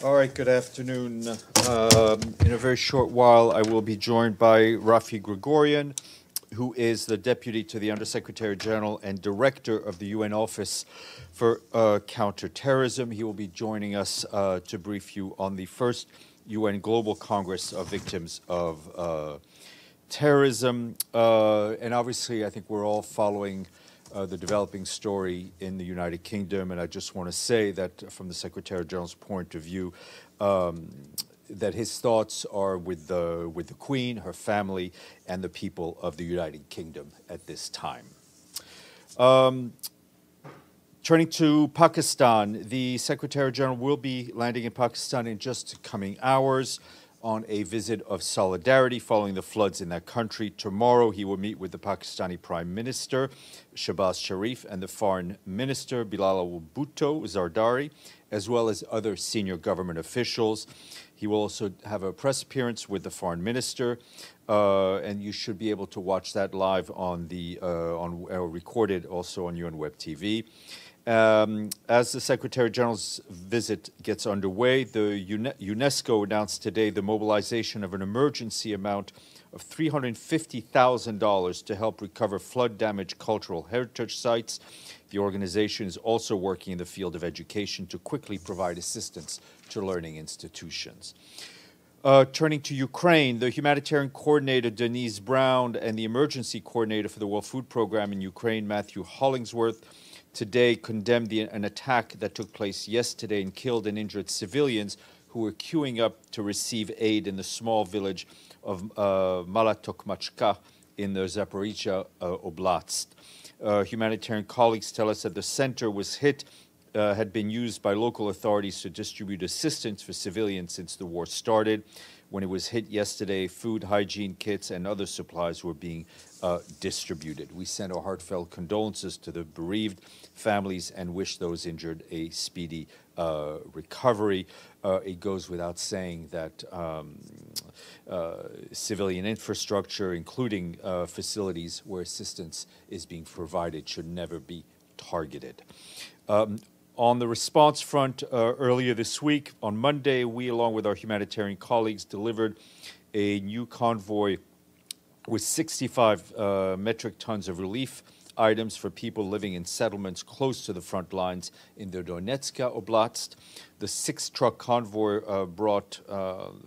All right, good afternoon. In a very short while, I will be joined by Rafi Gregorian, who is the Deputy to the Undersecretary General and Director of the UN Office for Counterterrorism. He will be joining us to brief you on the first UN Global Congress of Victims of Terrorism. And obviously, I think we're all following the developing story in the United Kingdom, and I just want to say that from the Secretary General's point of view, that his thoughts are with the Queen, her family, and the people of the United Kingdom at this time. Turning to Pakistan, the Secretary General will be landing in Pakistan in just coming hours on a visit of solidarity following the floods in that country. Tomorrow, he will meet with the Pakistani Prime Minister, Shehbaz Sharif, and the Foreign Minister, Bilal Bhutto Zardari, as well as other senior government officials. He will also have a press appearance with the Foreign Minister, and you should be able to watch that live on recorded also on UN Web TV. As the Secretary General's visit gets underway, the UNESCO announced today the mobilization of an emergency amount of $350,000 to help recover flood-damaged cultural heritage sites. The organization is also working in the field of education to quickly provide assistance to learning institutions. Turning to Ukraine, the humanitarian coordinator, Denise Brown, and the emergency coordinator for the World Food Program in Ukraine, Matthew Hollingsworth, today condemned an attack that took place yesterday and killed and injured civilians who were queuing up to receive aid in the small village of Malatokmachka in the Zaporizhia Oblast. Humanitarian colleagues tell us that the center was had been used by local authorities to distribute assistance for civilians since the war started. When it was hit yesterday, food, hygiene kits, and other supplies were being distributed. We send our heartfelt condolences to the bereaved families and wish those injured a speedy recovery. It goes without saying that civilian infrastructure, including facilities where assistance is being provided, should never be targeted. On the response front, earlier this week, on Monday, we, along with our humanitarian colleagues, delivered a new convoy with 65 metric tons of relief items for people living in settlements close to the front lines in the Donetsk Oblast. The 6-truck convoy brought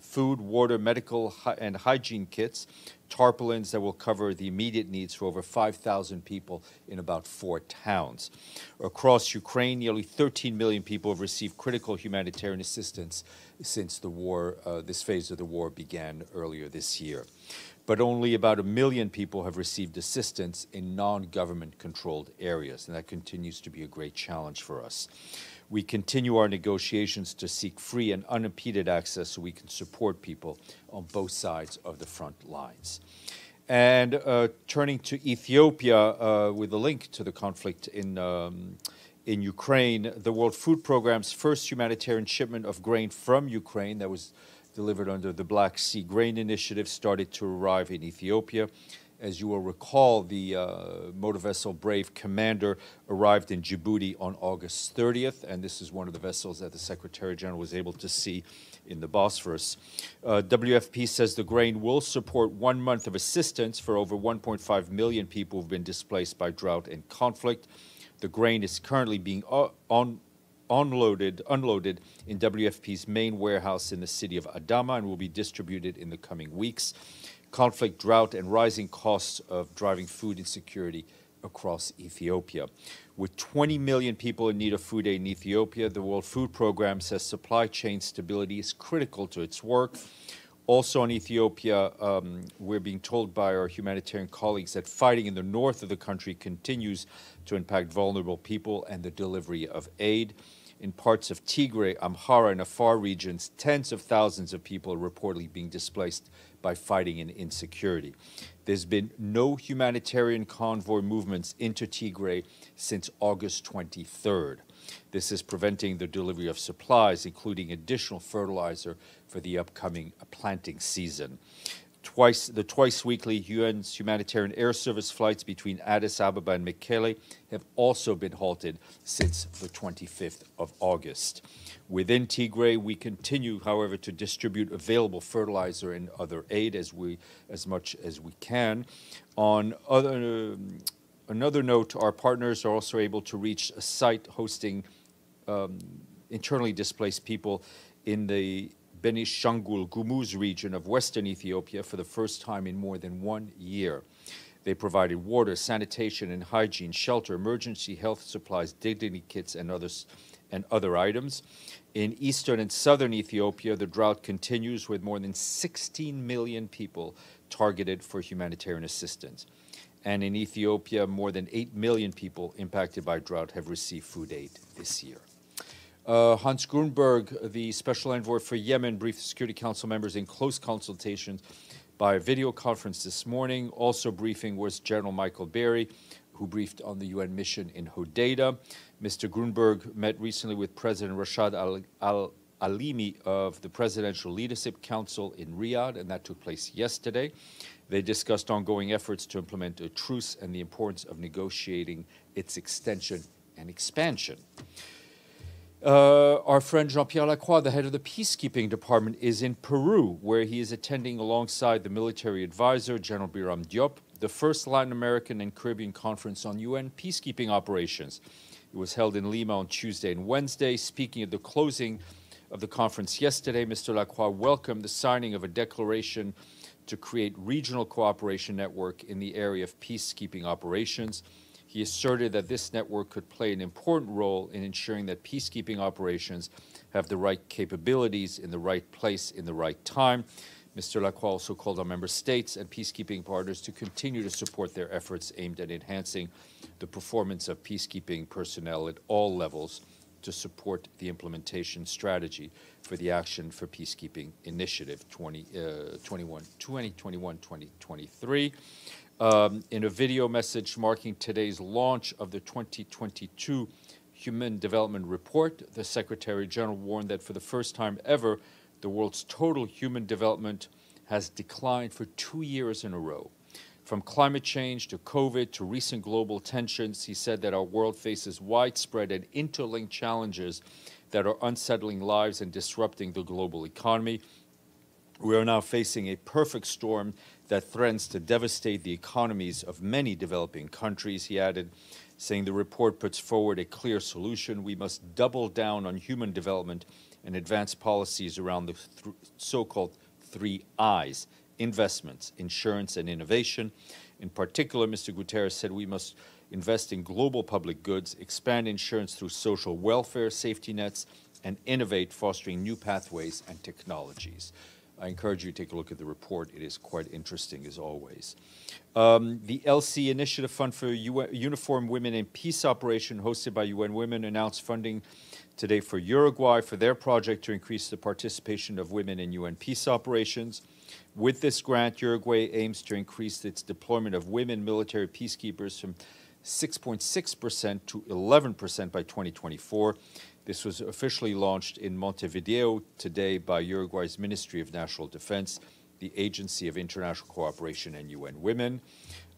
food, water, medical, and hygiene kits, tarpaulins that will cover the immediate needs for over 5,000 people in about 4 towns. Across Ukraine, nearly 13 million people have received critical humanitarian assistance since the war, this phase of the war began earlier this year. But only about 1 million people have received assistance in non-government controlled areas, and that continues to be a great challenge for us. We continue our negotiations to seek free and unimpeded access so we can support people on both sides of the front lines. And turning to Ethiopia, with a link to the conflict in Ukraine, the World Food Programme's first humanitarian shipment of grain from Ukraine that was delivered under the Black Sea Grain Initiative started to arrive in Ethiopia. As you will recall, the motor vessel Brave Commander arrived in Djibouti on August 30th, and this is one of the vessels that the Secretary General was able to see in the Bosphorus. WFP says the grain will support 1 month of assistance for over 1.5 million people who've been displaced by drought and conflict. The grain is currently being unloaded in WFP's main warehouse in the city of Adama and will be distributed in the coming weeks. Conflict, drought, and rising costs of driving food insecurity across Ethiopia. With 20 million people in need of food aid in Ethiopia, the World Food Programme says supply chain stability is critical to its work. Also in Ethiopia, we're being told by our humanitarian colleagues that fighting in the north of the country continues to impact vulnerable people and the delivery of aid. In parts of Tigray, Amhara, and Afar regions, tens of thousands of people are reportedly being displaced by fighting and insecurity. There's been no humanitarian convoy movements into Tigray since August 23rd. This is preventing the delivery of supplies, including additional fertilizer for the upcoming planting season. The twice weekly UN's humanitarian air service flights between Addis Ababa and Mekelle have also been halted since the 25th of August. Within Tigray, we continue, however, to distribute available fertilizer and other aid as much as we can. On another note, our partners are also able to reach a site hosting internally displaced people in the Benishangul Gumuz region of western Ethiopia for the first time in more than 1 year. They provided water, sanitation and hygiene, shelter, emergency health supplies, dignity kits, and other items. In eastern and southern Ethiopia, the drought continues with more than 16 million people targeted for humanitarian assistance. And in Ethiopia, more than 8 million people impacted by drought have received food aid this year. Hans Grunberg, the Special Envoy for Yemen, briefed Security Council members in close consultation by video conference this morning. Also briefing was General Michael Berry, who briefed on the UN mission in Hodeidah. Mr. Grunberg met recently with President Rashad Al-Alimi of the Presidential Leadership Council in Riyadh, and that took place yesterday. They discussed ongoing efforts to implement a truce and the importance of negotiating its extension and expansion. Our friend JeanPierre Lacroix, the head of the Peacekeeping Department, is in Peru, where he is attending alongside the military advisor, General Biram Diop, the first Latin American and Caribbean conference on UN peacekeeping operations. It was held in Lima on Tuesday and Wednesday. Speaking at the closing of the conference yesterday, Mr. Lacroix welcomed the signing of a declaration to create regional cooperation network in the area of peacekeeping operations. He asserted that this network could play an important role in ensuring that peacekeeping operations have the right capabilities in the right place in the right time. Mr. Lacroix also called on member states and peacekeeping partners to continue to support their efforts aimed at enhancing the performance of peacekeeping personnel at all levels to support the implementation strategy for the Action for Peacekeeping Initiative 2021-2023. In a video message marking today's launch of the 2022 Human Development Report, the Secretary General warned that for the first time ever, the world's total human development has declined for 2 years in a row. From climate change to COVID to recent global tensions, he said that our world faces widespread and interlinked challenges that are unsettling lives and disrupting the global economy. We are now facing a perfect storm that threatens to devastate the economies of many developing countries, he added, saying the report puts forward a clear solution. We must double down on human development and advance policies around the so-called 3 I's: investments, insurance, and innovation. In particular, Mr. Guterres said we must invest in global public goods, expand insurance through social welfare safety nets, and innovate, fostering new pathways and technologies. I encourage you to take a look at the report. It is quite interesting, as always. The Elsie Initiative Fund for Uniformed Women in Peace Operation, hosted by UN Women, announced funding today for Uruguay for their project to increase the participation of women in UN peace operations. With this grant, Uruguay aims to increase its deployment of women military peacekeepers from 6.6% to 11% by 2024. This was officially launched in Montevideo today by Uruguay's Ministry of National Defense, the Agency of International Cooperation, and UN Women.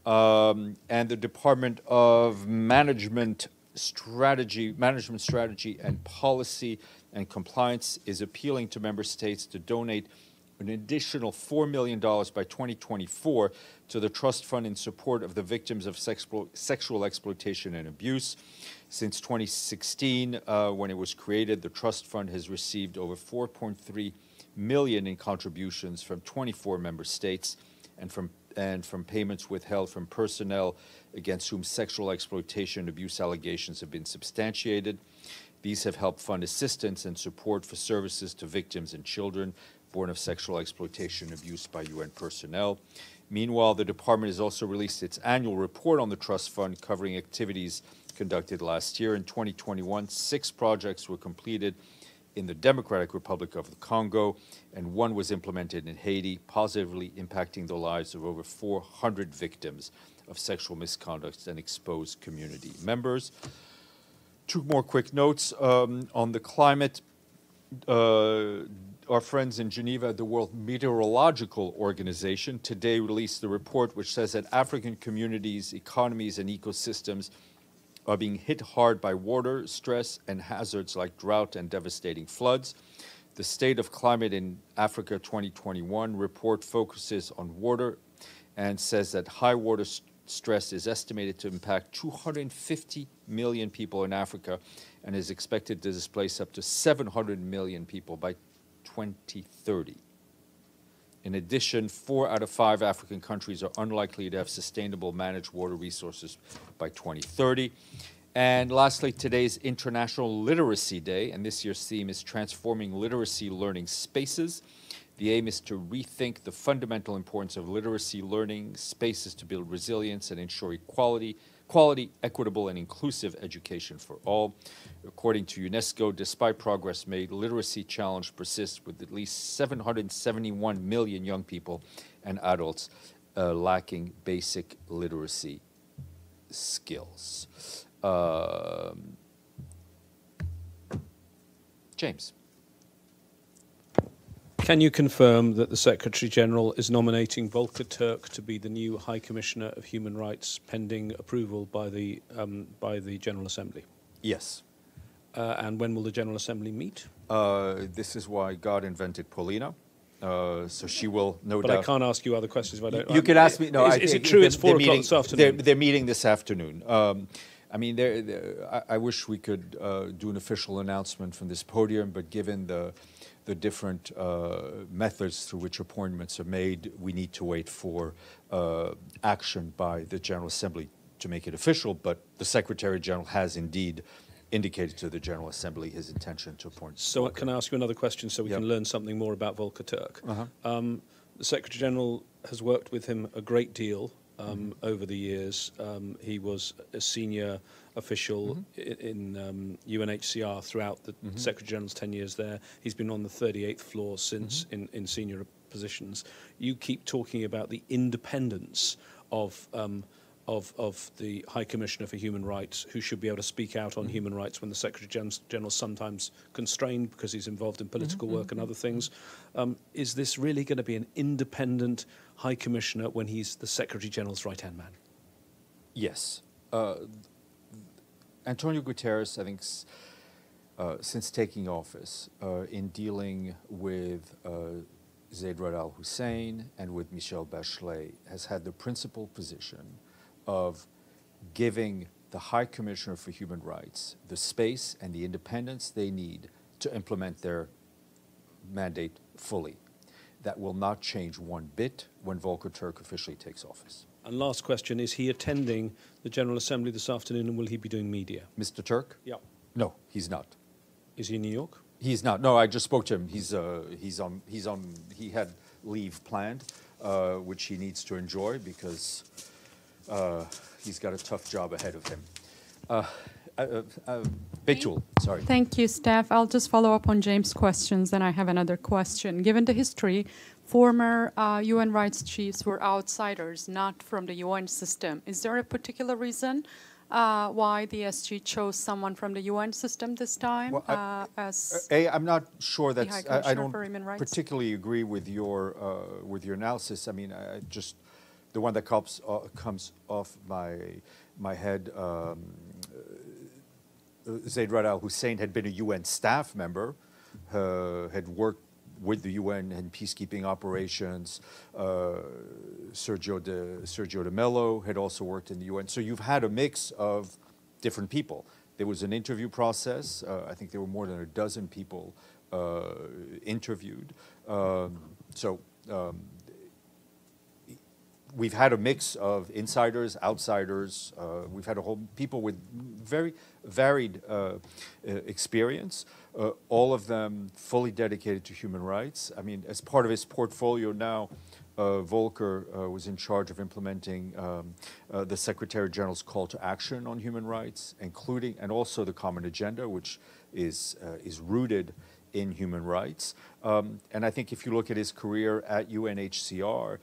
And the Department of Management Strategy and Policy and Compliance is appealing to member states to donate an additional $4 million by 2024 to the trust fund in support of the victims of sexual exploitation and abuse. Since 2016, when it was created, the trust fund has received over $4.3 million in contributions from 24 member states and from payments withheld from personnel against whom sexual exploitation and abuse allegations have been substantiated. These have helped fund assistance and support for services to victims and children born of sexual exploitation and abuse by UN personnel. Meanwhile, the department has also released its annual report on the trust fund covering activities conducted last year. In 2021, 6 projects were completed in the Democratic Republic of the Congo, and 1 was implemented in Haiti, positively impacting the lives of over 400 victims of sexual misconduct and exposed community members. 2 more quick notes on the climate. our friends in Geneva, the World Meteorological Organization, today released the report which says that African communities, economies, and ecosystems are being hit hard by water stress and hazards like drought and devastating floods. The State of Climate in Africa 2021 report focuses on water and says that high water stress is estimated to impact 250 million people in Africa and is expected to displace up to 700 million people by 2030. In addition, 4 out of 5 African countries are unlikely to have sustainable managed water resources by 2030. And lastly, today's International Literacy Day, and this year's theme is Transforming Literacy Learning Spaces. The aim is to rethink the fundamental importance of literacy learning spaces to build resilience and ensure quality, equitable, and inclusive education for all. According to UNESCO, despite progress made, literacy challenge persists with at least 771 million young people and adults lacking basic literacy skills. James. Can you confirm that the Secretary-General is nominating Volker Turk to be the new High Commissioner of Human Rights pending approval by the General Assembly? Yes. And when will the General Assembly meet? This is why God invented Paulina. So she will no doubt. But I can't ask you other questions if I don't. You can ask me. No, is it true it's 4 o'clock this afternoon? They're meeting this afternoon. I mean, I wish we could do an official announcement from this podium, but given the different methods through which appointments are made, we need to wait for action by the General Assembly to make it official. But the Secretary General has indeed indicated to the General Assembly his intention to appoint. So Volker. Can I ask you another question so we can learn something more about Volker Turk? The Secretary General has worked with him a great deal over the years. He was a senior official in UNHCR throughout the Secretary General's 10 years there. He's been on the 38th floor since in senior positions. You keep talking about the independence of the High Commissioner for Human Rights, who should be able to speak out on human rights when the Secretary General is sometimes constrained because he's involved in political work and other things. Is this really going to be an independent High Commissioner when he's the Secretary General's right-hand man? Yes. Antonio Guterres, I think, since taking office, in dealing with Zeid Ra'ad al-Hussein and with Michelle Bachelet, has had the principal position of giving the High Commissioner for Human Rights the space and the independence they need to implement their mandate fully. That will not change one bit when Volker Turk officially takes office. And last question, is he attending the General Assembly this afternoon, and will he be doing media? Mr. Turk? Yeah. No, he's not. Is he in New York? He's not. No, I just spoke to him. He had leave planned, which he needs to enjoy because he's got a tough job ahead of him. Beitul, sorry. Thank you, Steph. I'll just follow up on James' questions, then I have another question. Given the history, former UN rights chiefs were outsiders, not from the UN system. Is there a particular reason why the SG chose someone from the UN system this time? Well, as I'm not sure that I don't particularly agree with your analysis. I mean, just the one that comes off my head. Zeid Ra'ad al-Hussein had been a UN staff member, had worked with the UN in peacekeeping operations. Sergio de Mello had also worked in the UN. So you've had a mix of different people. There was an interview process. I think there were more than a dozen people interviewed. We've had a mix of insiders, outsiders. We've had people with very varied experience, all of them fully dedicated to human rights. I mean, as part of his portfolio now, Volker was in charge of implementing the Secretary General's call to action on human rights, including and also the Common Agenda, which is rooted in human rights. And I think if you look at his career at UNHCR,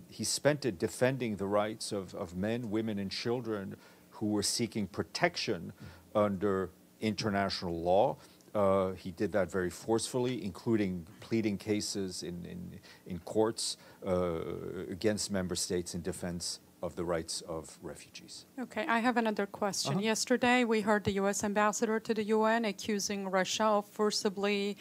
he spent it defending the rights of men, women, and children who were seeking protection under international law. He did that very forcefully, including pleading cases in courts against member states in defense of the rights of refugees. Okay, I have another question. Yesterday, we heard the U.S. ambassador to the UN accusing Russia of forcibly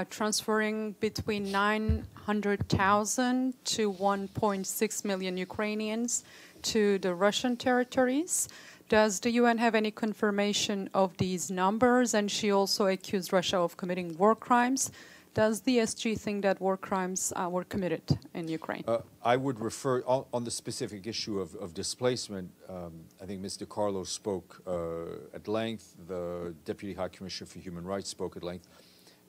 transferring between 900,000 to 1.6 million Ukrainians to the Russian territories. Does the UN have any confirmation of these numbers? And she also accused Russia of committing war crimes. Does the SG think that war crimes were committed in Ukraine? I would refer, on the specific issue of displacement, I think Ms. DiCarlo spoke at length, the Deputy High Commissioner for Human Rights spoke at length.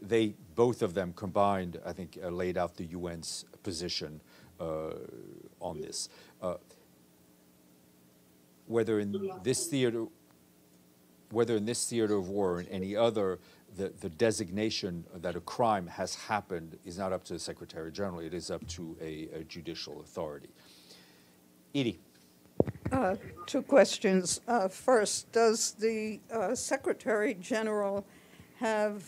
They, both of them combined, I think, laid out the UN's position on this. Whether in this theater of war or in any other, the designation that a crime has happened is not up to the Secretary General. It is up to a judicial authority. Edie. Two questions. First, does the Secretary General have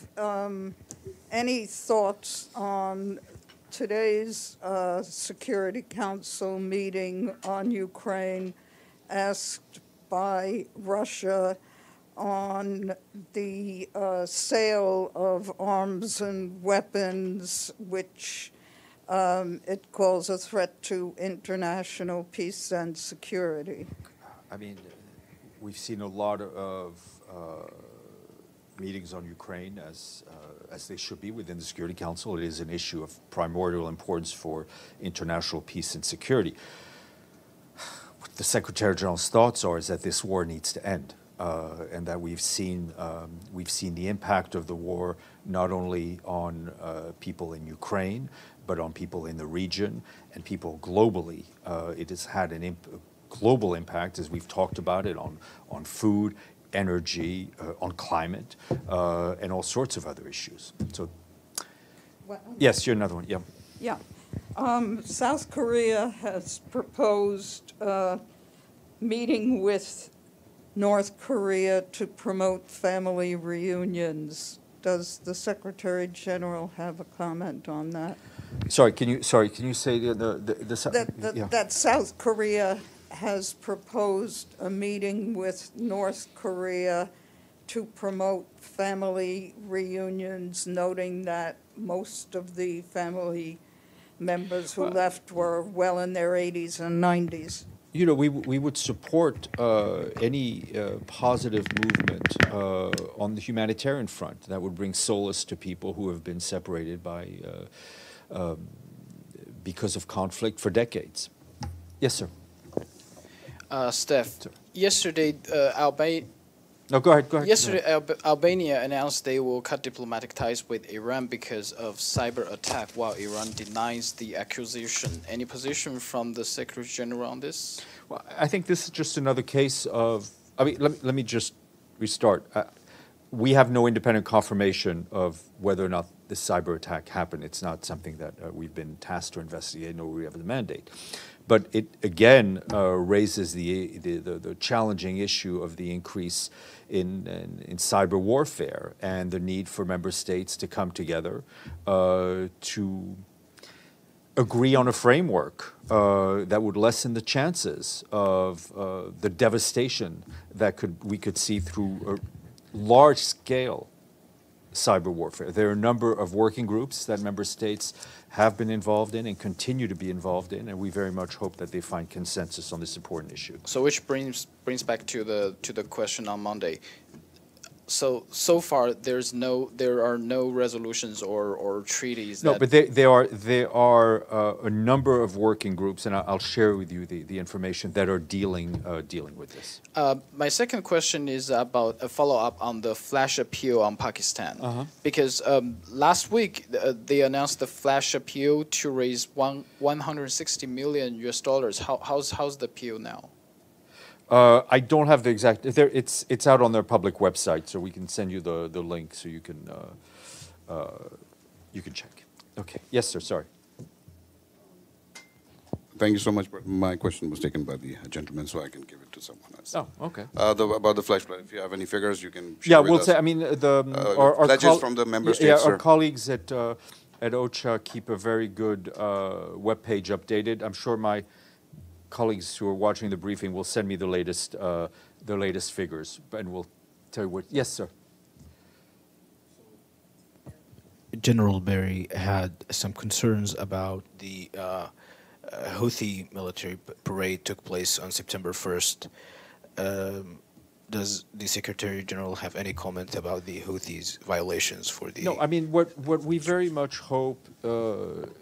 any thoughts on today's Security Council meeting on Ukraine asked by Russia on the sale of arms and weapons, which it calls a threat to international peace and security? I mean, we've seen a lot of meetings on Ukraine, as they should be within the Security Council. It is an issue of primordial importance for international peace and security. What the Secretary General's thoughts are is that this war needs to end, and that we've seen the impact of the war not only on people in Ukraine, but on people in the region and people globally. It has had a global impact, as we've talked about it, on food, energy, on climate, and all sorts of other issues. So, yes, you're another one. Yeah. Yeah. South Korea has proposed meeting with North Korea to promote family reunions. Does the Secretary General have a comment on that? Sorry, can you say that South Korea has proposed a meeting with North Korea to promote family reunions, noting that most of the family members who left were well in their 80s and 90s. You know, we would support any positive movement on the humanitarian front that would bring solace to people who have been separated by because of conflict for decades. Yes, sir. Steph, yesterday, No, go ahead. Yesterday, Albania announced they will cut diplomatic ties with Iran because of cyber attack, while Iran denies the accusation. Any position from the Secretary General on this? Well, I think this is just another case of. I mean, let me just restart. We have no independent confirmation of whether or not this cyber attack happened. It's not something that we've been tasked to investigate, nor we have the mandate. But it again raises the challenging issue of the increase in cyber warfare and the need for member states to come together to agree on a framework that would lessen the chances of the devastation that we could see through a large-scale cyber warfare. There are a number of working groups that member states have been involved in and continue to be involved in, and we very much hope that they find consensus on this important issue. So, which brings back to the question on Monday. So far, there are no resolutions or treaties. No, but there are a number of working groups, and I'll share with you the information that are dealing with this. My second question is about a follow-up on the flash appeal on Pakistan, because last week they announced the flash appeal to raise $160 million US. How's the appeal now? I don't have the exact. It's out on their public website, so we can send you the link so you can check. Okay. Yes, sir. Sorry. Thank you so much. My question was taken by the gentleman, so I can give it to someone else. Oh, okay. About the flash flood, if you have any figures, you can share with we'll us. say. I mean, our pledges from the member states. Our colleagues at OCHA keep a very good web page updated. I'm sure my colleagues who are watching the briefing will send me the latest figures, and we'll tell you what. Yes, sir. General Berry had some concerns about the Houthi military parade took place on September 1st. Does the Secretary General have any comment about the Houthis' violations for the... No, I mean, what we very much hope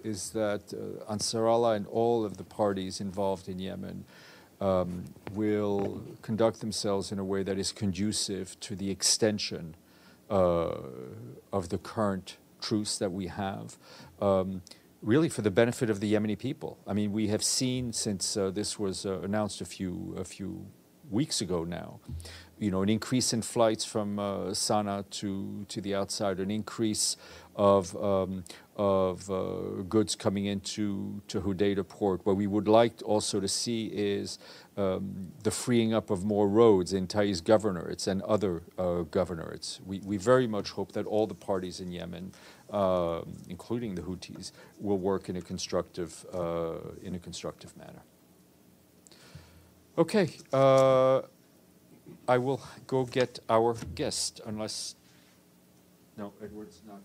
is that Ansar Allah and all of the parties involved in Yemen will conduct themselves in a way that is conducive to the extension of the current truce that we have, really for the benefit of the Yemeni people. I mean, we have seen since this was announced a few weeks ago now, you know, an increase in flights from Sana'a to the outside, an increase of goods coming into Hodeidah port. What we would like also to see is the freeing up of more roads in Taiz governorates and other governorates. We very much hope that all the parties in Yemen, including the Houthis, will work in a constructive manner. Okay, I will go get our guest, unless... No, Edward's not.